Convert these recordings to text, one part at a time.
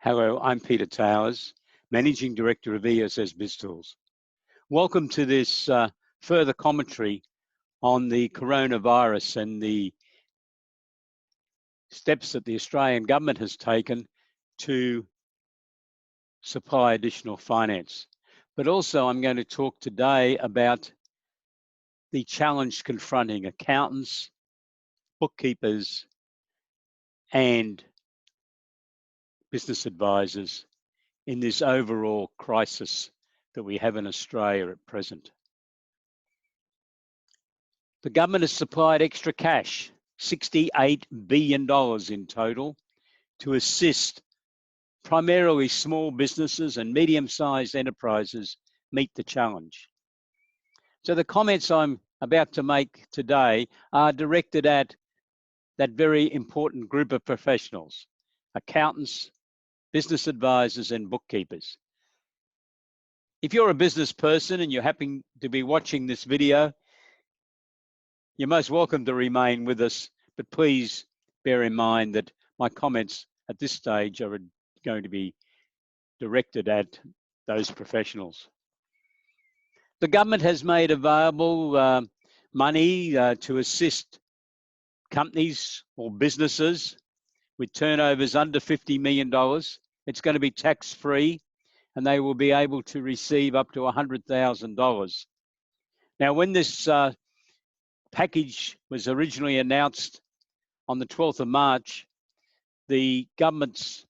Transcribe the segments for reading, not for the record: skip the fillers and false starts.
Hello, I'm Peter Towers, Managing Director of ESSBT. Welcome to this further commentary on the coronavirus and the steps that the Australian government has taken to supply additional finance. But also I'm going to talk today about the challenge confronting accountants, bookkeepers, and business advisors in this overall crisis that we have in Australia at present. The government has supplied extra cash, $68 billion in total, to assist primarily small businesses and medium-sized enterprises meet the challenge. So the comments I'm about to make today are directed at that very important group of professionals, accountants, business advisors, and bookkeepers. If you're a business person and you happen to be watching this video, you're most welcome to remain with us, but please bear in mind that my comments at this stage are going to be directed at those professionals. The government has made available money to assist companies or businesses with turnovers under $50 million. It's going to be tax-free, and they will be able to receive up to $100,000. Now, when this package was originally announced on the 12th of March, the government's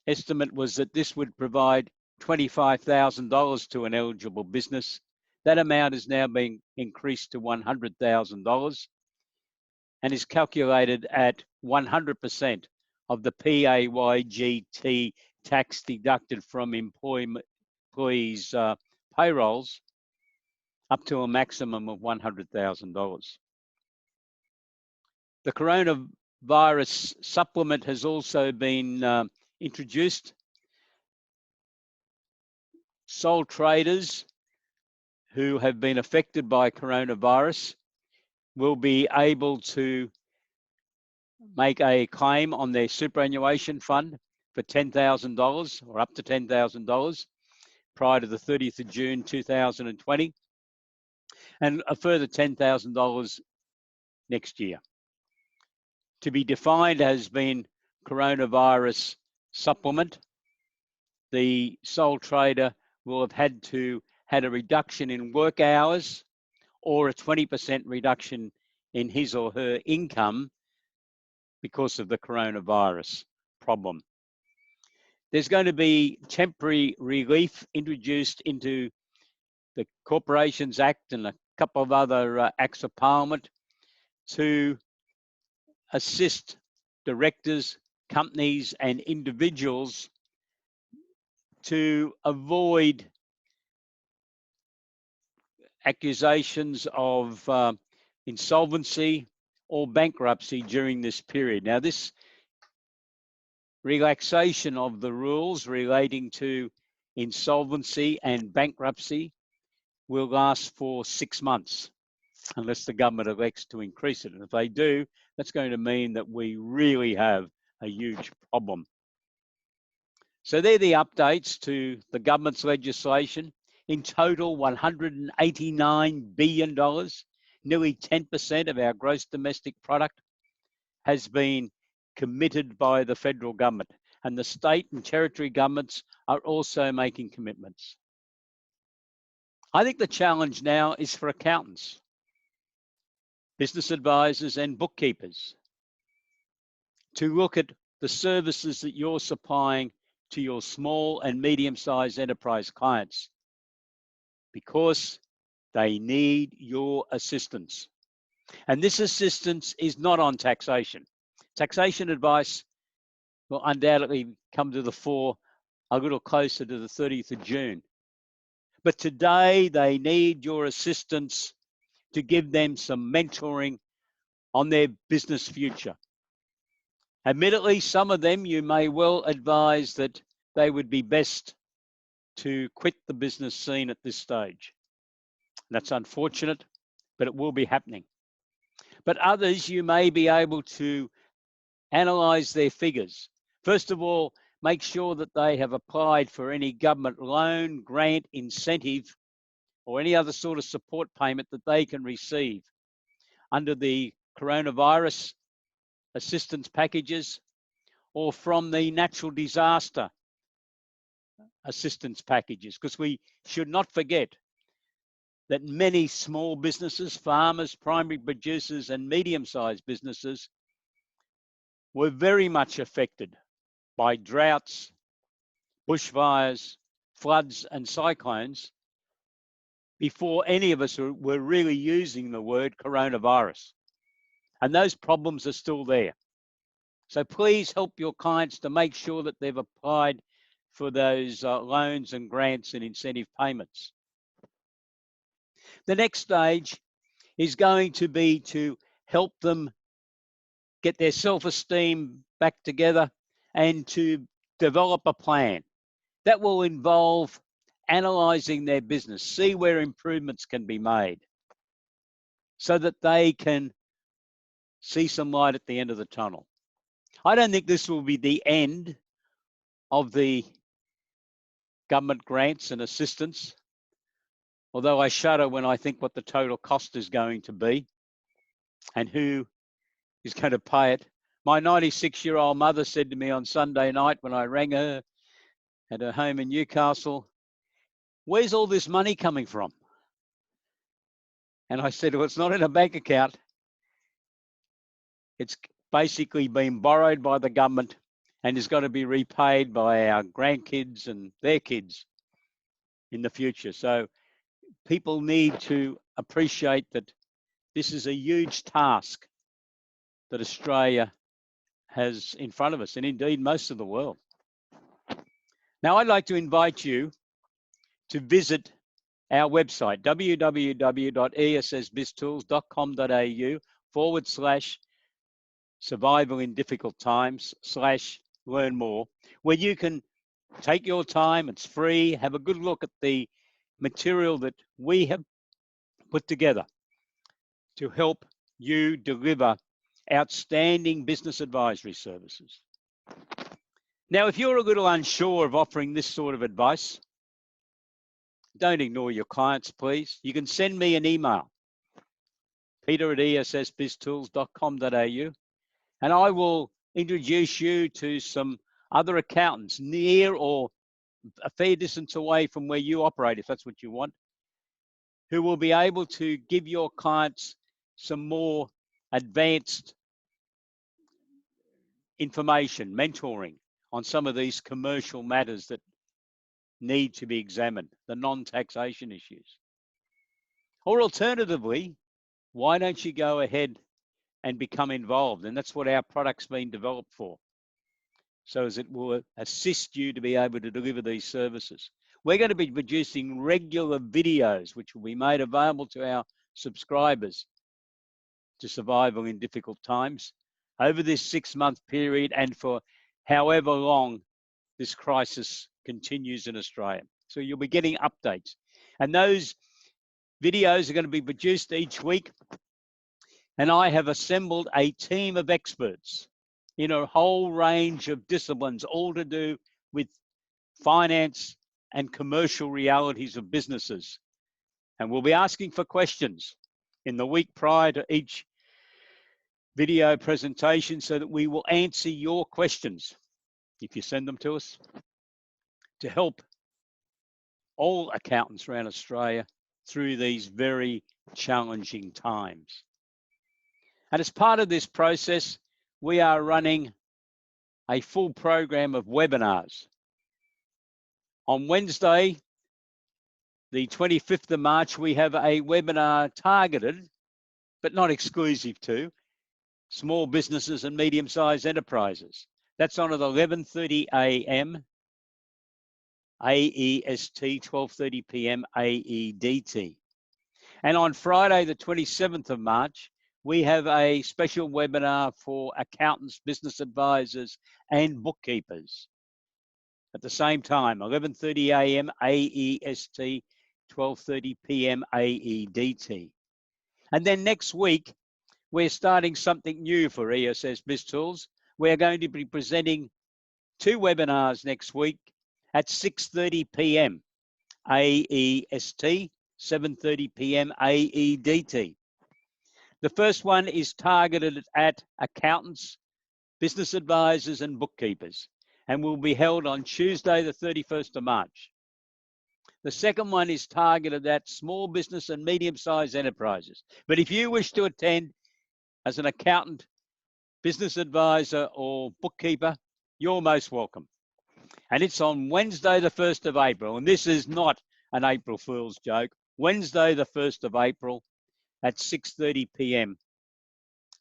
estimate was that this would provide $25,000 to an eligible business. That amount is now being increased to $100,000 and is calculated at 100% of the PAYGT tax deducted from employees' payrolls, up to a maximum of $100,000. The coronavirus supplement has also been introduced. Sole traders who have been affected by coronavirus will be able to make a claim on their superannuation fund for $10,000 or up to $10,000 prior to the 30th of June 2020, and a further $10,000 next year. To be defined has been coronavirus supplement. The sole trader will have had a reduction in work hours or a 20% reduction in his or her income because of the coronavirus problem. There's going to be temporary relief introduced into the Corporations Act and a couple of other acts of Parliament to assist directors, companies, and individuals to avoid accusations of insolvency or bankruptcy during this period. Now, this relaxation of the rules relating to insolvency and bankruptcy will last for 6 months, unless the government elects to increase it. And if they do, that's going to mean that we really have a huge problem. So they're the updates to the government's legislation. In total, $189 billion, nearly 10% of our gross domestic product, has been committed by the federal government. And the state and territory governments are also making commitments. I think the challenge now is for accountants, business advisors, and bookkeepers to look at the services that you're supplying to your small and medium-sized enterprise clients, because they need your assistance. And this assistance is not on taxation. Taxation advice will undoubtedly come to the fore a little closer to the 30th of June. But today they need your assistance to give them some mentoring on their business future. Admittedly, some of them you may well advise that they would be best to quit the business scene at this stage. That's unfortunate, but it will be happening. But others, you may be able to analyze their figures. First of all, make sure that they have applied for any government loan, grant, incentive, or any other sort of support payment that they can receive under the coronavirus assistance packages or from the natural disaster assistance packages, because we should not forget that many small businesses, farmers, primary producers, and medium-sized businesses were very much affected by droughts, bushfires, floods, and cyclones before any of us were really using the word coronavirus. And those problems are still there. So please help your clients to make sure that they've applied for those loans and grants and incentive payments. The next stage is going to be to help them get their self-esteem back together and to develop a plan. That will involve analysing their business, see where improvements can be made so that they can see some light at the end of the tunnel. I don't think this will be the end of the government grants and assistance, although I shudder when I think what the total cost is going to be and who is going to pay it. My 96-year-old mother said to me on Sunday night when I rang her at her home in Newcastle, "Where's all this money coming from?" And I said, well, it's not in a bank account. It's basically been borrowed by the government and is going to be repaid by our grandkids and their kids in the future. So people need to appreciate that this is a huge task that Australia has in front of us, and indeed most of the world. Now, I'd like to invite you to visit our website, www.essbiztools.com.au/survival in difficult times/learn more, where you can take your time, it's free, have a good look at the material that we have put together to help you deliver outstanding business advisory services. Now, if you're a little unsure of offering this sort of advice, don't ignore your clients, please. You can send me an email, peter@essbiztools.com.au, and I will introduce you to some other accountants near or a fair distance away from where you operate, if that's what you want, who will be able to give your clients some more advanced information, mentoring on some of these commercial matters that need to be examined, the non-taxation issues. Or alternatively, why don't you go ahead and become involved? And that's what our product's been developed for, so as it will assist you to be able to deliver these services. We're going to be producing regular videos, which will be made available to our subscribers to Survival in Difficult Times over this 6-month period and for however long this crisis continues in Australia. So you'll be getting updates. And those videos are going to be produced each week. And I have assembled a team of experts in a whole range of disciplines, all to do with finance and commercial realities of businesses. And we'll be asking for questions in the week prior to each video presentation so that we will answer your questions if you send them to us, to help all accountants around Australia through these very challenging times. And as part of this process, we are running a full program of webinars. On Wednesday, the 25th of March, we have a webinar targeted, but not exclusive to, small businesses and medium-sized enterprises. That's on at 11:30 a.m. AEST, 12:30 p.m. AEDT. And on Friday, the 27th of March, we have a special webinar for accountants, business advisors, and bookkeepers. At the same time, 11:30 a.m. AEST, 12:30 p.m. AEDT. And then next week, we're starting something new for ESS BizTools. We're going to be presenting 2 webinars next week at 6:30 p.m. AEST, 7:30 p.m. AEDT. The first one is targeted at accountants, business advisors, and bookkeepers, and will be held on Tuesday, the 31st of March. The second one is targeted at small business and medium-sized enterprises. But if you wish to attend as an accountant, business advisor, or bookkeeper, you're most welcome. And it's on Wednesday, the 1st of April. And this is not an April Fool's joke. Wednesday, the 1st of April at 6:30 p.m.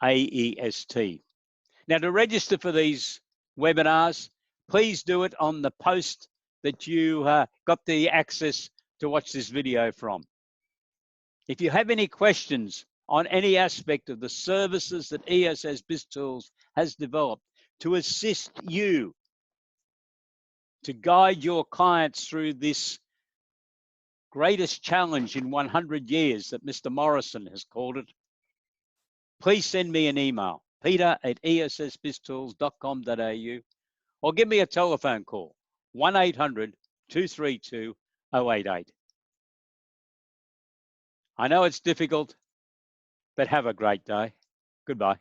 AEST. Now, to register for these webinars, please do it on the post that you got the access to watch this video from. If you have any questions on any aspect of the services that ESS BIZTOOLS has developed to assist you to guide your clients through this greatest challenge in 100 years that Mr. Morrison has called it, please send me an email, peter@essbiztools.com.au, or give me a telephone call, 1-800-232-088. I know it's difficult, but have a great day. Goodbye.